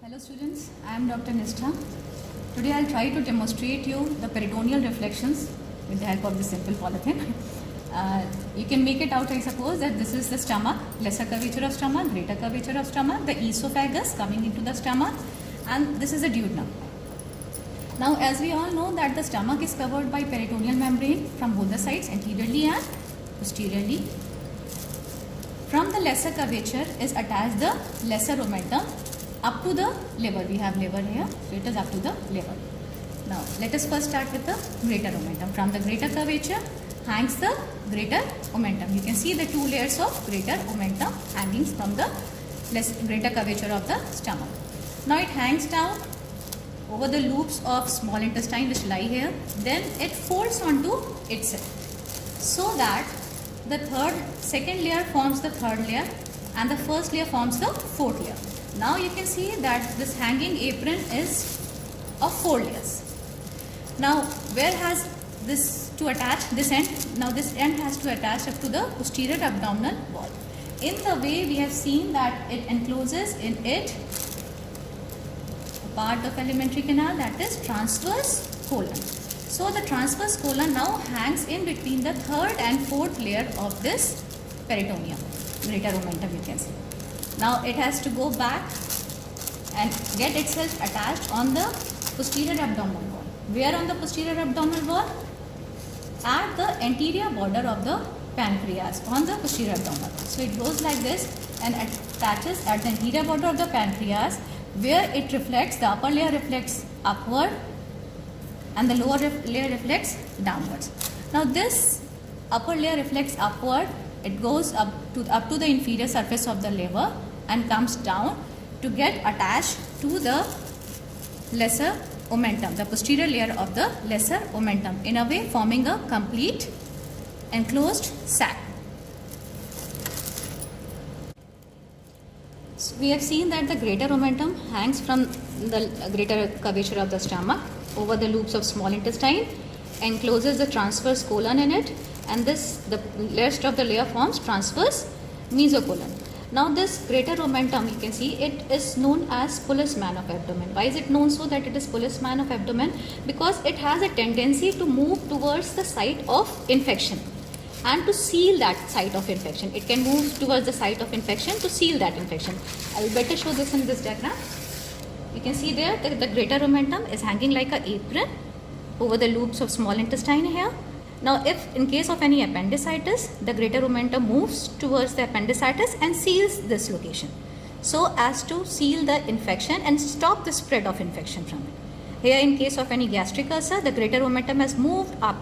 Hello students, I am Dr. Nishtha. Today I will try to demonstrate you the peritoneal reflections with the help of this simple polythene. You can make it out, I suppose, that this is the stomach, lesser curvature of stomach, greater curvature of stomach, the esophagus coming into the stomach, and this is the duodenum. Now as we all know that the stomach is covered by peritoneal membrane from both the sides, anteriorly and posteriorly. From the lesser curvature is attached the lesser omentum up to the liver. We have liver here, so it is up to the liver. Now let us first start with the greater omentum. From the greater curvature hangs the greater omentum. You can see the two layers of greater omentum hanging from the greater curvature of the stomach. Now it hangs down over the loops of small intestine which lie here. Then it folds onto itself, so that the second layer forms the third layer and the first layer forms the fourth layer. Now you can see that this hanging apron is of 4 layers. Now where has this to attach? This end. Now this end has to attach up to the posterior abdominal wall. In the way we have seen that it encloses in it a part of alimentary canal, that is transverse colon. So the transverse colon now hangs in between the third and fourth layer of this peritoneum, greater omentum, you can see. Now it has to go back and get itself attached on the posterior abdominal wall. Where on the posterior abdominal wall? At the anterior border of the pancreas, on the posterior abdominal wall. So it goes like this and attaches at the anterior border of the pancreas, where it reflects, the upper layer reflects upward and the lower layer reflects downwards. Now this upper layer reflects upward. It goes up to the inferior surface of the liver and comes down to get attached to the lesser omentum, the posterior layer of the lesser omentum, in a way forming a complete enclosed sac. So we have seen that the greater omentum hangs from the greater curvature of the stomach over the loops of small intestine, encloses the transverse colon in it, and the rest of the layer forms transverse mesocolon. Now this greater omentum, you can see it is known as policeman of abdomen. Why is it known so that it is policeman of abdomen? Because it has a tendency to move towards the site of infection and to seal that site of infection. It can move towards the site of infection to seal that infection. I will better show this in this diagram. You can see there that the greater omentum is hanging like an apron over the loops of small intestine here. Now if in case of any appendicitis, the greater omentum moves towards the appendicitis and seals this location, so as to seal the infection and stop the spread of infection from it. Here in case of any gastric ulcer, the greater omentum has moved up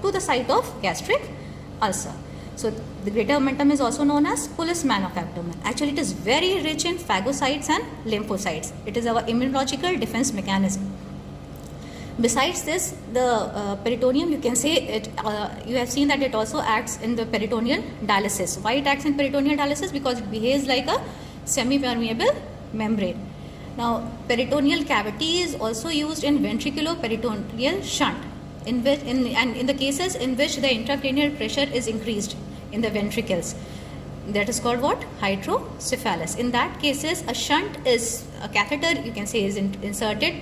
to the site of gastric ulcer. So the greater omentum is also known as policeman of abdomen. Actually it is very rich in phagocytes and lymphocytes. It is our immunological defense mechanism. Besides this, the peritoneum, you can say it. You have seen that it also acts in the peritoneal dialysis. Why it acts in peritoneal dialysis? Because it behaves like a semi-permeable membrane. Now, peritoneal cavity is also used in ventriculoperitoneal shunt, in the cases in which the intracranial pressure is increased in the ventricles. That is called what? Hydrocephalus. In that cases, a shunt is a catheter, you can say, is inserted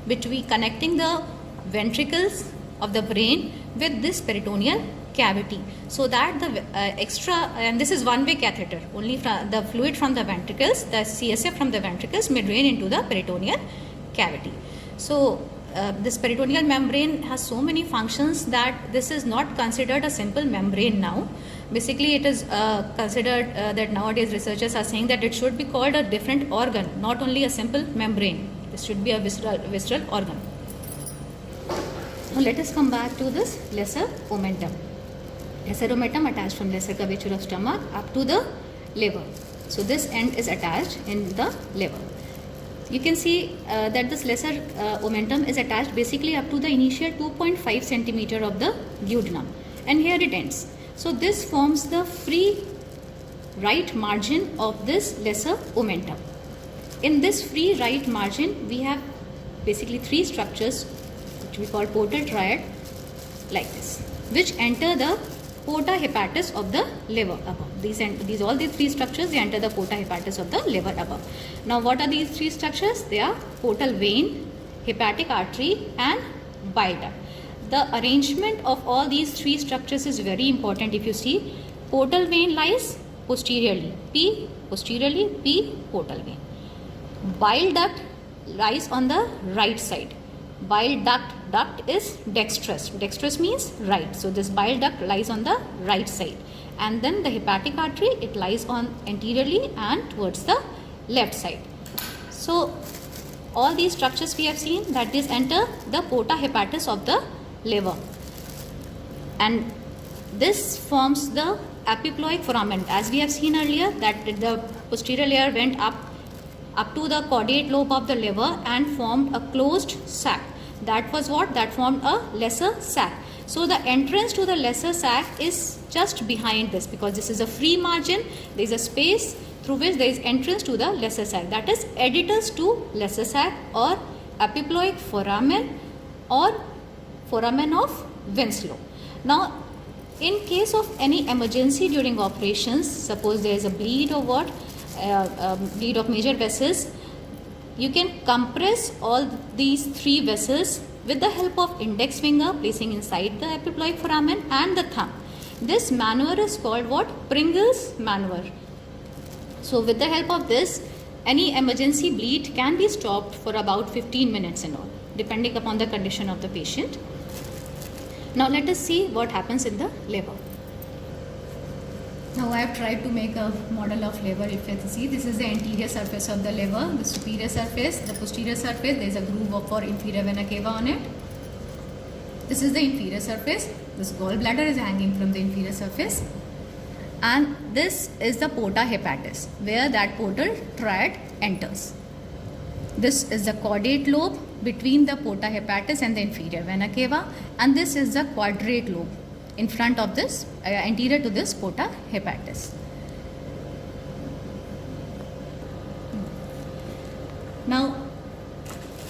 between connecting the ventricles of the brain with this peritoneal cavity, so that the and this is one-way catheter. Only the fluid from the ventricles, the CSF from the ventricles, may drain into the peritoneal cavity. So this peritoneal membrane has so many functions that this is not considered a simple membrane now. Basically it is considered that nowadays researchers are saying that it should be called a different organ, not only a simple membrane. This should be a visceral organ. Now let us come back to this lesser omentum. Lesser omentum attached from lesser curvature of stomach up to the liver. So this end is attached in the liver. You can see that this lesser omentum is attached basically up to the initial 2.5 centimeter of the duodenum, and here it ends. So this forms the free right margin of this lesser omentum. In this free right margin, we have basically 3 structures which we call portal triad, like this, which enter the porta hepatis of the liver above. All these three structures, they enter the porta hepatis of the liver above. Now what are these three structures? They are portal vein, hepatic artery and bile duct. The arrangement of all these three structures is very important. If you see, portal vein lies posteriorly, P posteriorly, P portal vein. Bile duct lies on the right side. Bile duct is dexterous means right. So this bile duct lies on the right side, and then the hepatic artery, it lies on anteriorly and towards the left side. So all these structures we have seen that these enter the porta hepatis of the liver, and this forms the epiploic foramen. As we have seen earlier, that the posterior layer went up to the caudate lobe of the liver and formed a closed sac. That was what? That formed a lesser sac. So the entrance to the lesser sac is just behind this, because this is a free margin. There is a space through which there is entrance to the lesser sac. That is adductus to lesser sac, or epiploic foramen, or foramen of Winslow. Now, in case of any emergency during operations, suppose there is a bleed or what, bleed of major vessels, you can compress all these three vessels with the help of index finger, placing inside the epiploic foramen, and the thumb. This maneuver is called what? Pringle's maneuver. So with the help of this, any emergency bleed can be stopped for about 15 minutes and all, depending upon the condition of the patient. Now let us see what happens in the liver. Now I have tried to make a model of liver. If you see, this is the anterior surface of the liver, the superior surface, the posterior surface. There is a groove for inferior vena cava on it. This is the inferior surface. This gallbladder is hanging from the inferior surface. And this is the porta hepatis, where that portal triad enters. This is the caudate lobe between the porta hepatis and the inferior vena cava, and this is the quadrate lobe in front of this, anterior to this porta hepatis. Now,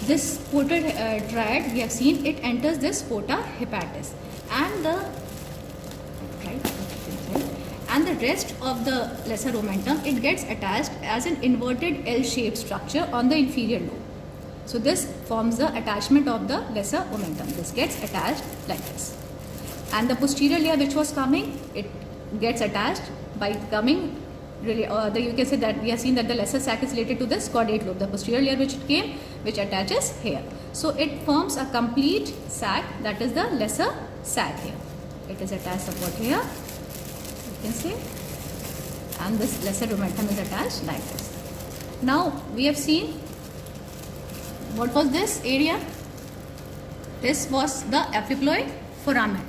this portal triad, we have seen, it enters this porta hepatis, and the rest of the lesser omentum, it gets attached as an inverted L-shaped structure on the inferior lobe. So this forms the attachment of the lesser omentum. This gets attached like this. And the posterior layer which was coming, it gets attached by coming, really, you can say that we have seen that the lesser sac is related to this caudate lobe, the posterior layer which it came, which attaches here. So it forms a complete sac, that is the lesser sac here. It is attached somewhat here, you can see, and this lesser omentum is attached like this. Now we have seen, what was this area? This was the epiploic foramen.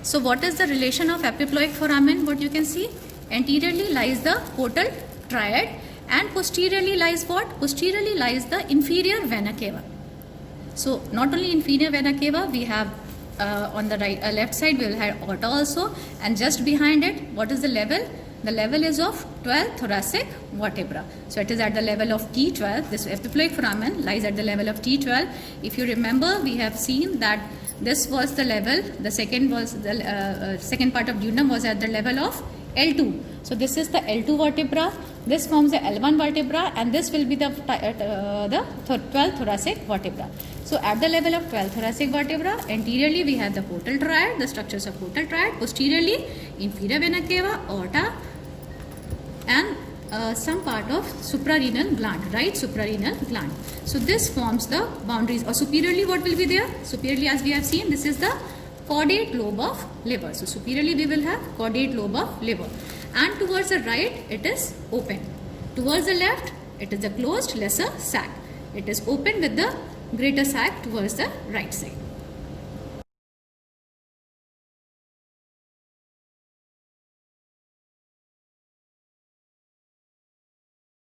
So what is the relation of epiploic foramen? What you can see, anteriorly lies the portal triad, and posteriorly lies what? Posteriorly lies the inferior vena cava. So not only inferior vena cava, we have on the right left side we will have aorta also, and just behind it, what is the level? The level is of 12th thoracic vertebra. So it is at the level of T12. This epiploic foramen lies at the level of T12. If you remember, we have seen that this was the level, the second was the second part of duodenum was at the level of L2. So this is the L2 vertebra, this forms the L1 vertebra, and this will be the 12th thoracic vertebra. So at the level of 12th thoracic vertebra, anteriorly we have the portal triad, the structures of portal triad, posteriorly inferior vena cava, aorta, and some part of suprarenal gland, right suprarenal gland. So this forms the boundaries. Or superiorly, what will be there? Superiorly, as we have seen, this is the caudate lobe of liver. So superiorly we will have caudate lobe of liver, and towards the right it is open. Towards the left it is the closed lesser sac. It is open with the greater sac towards the right side.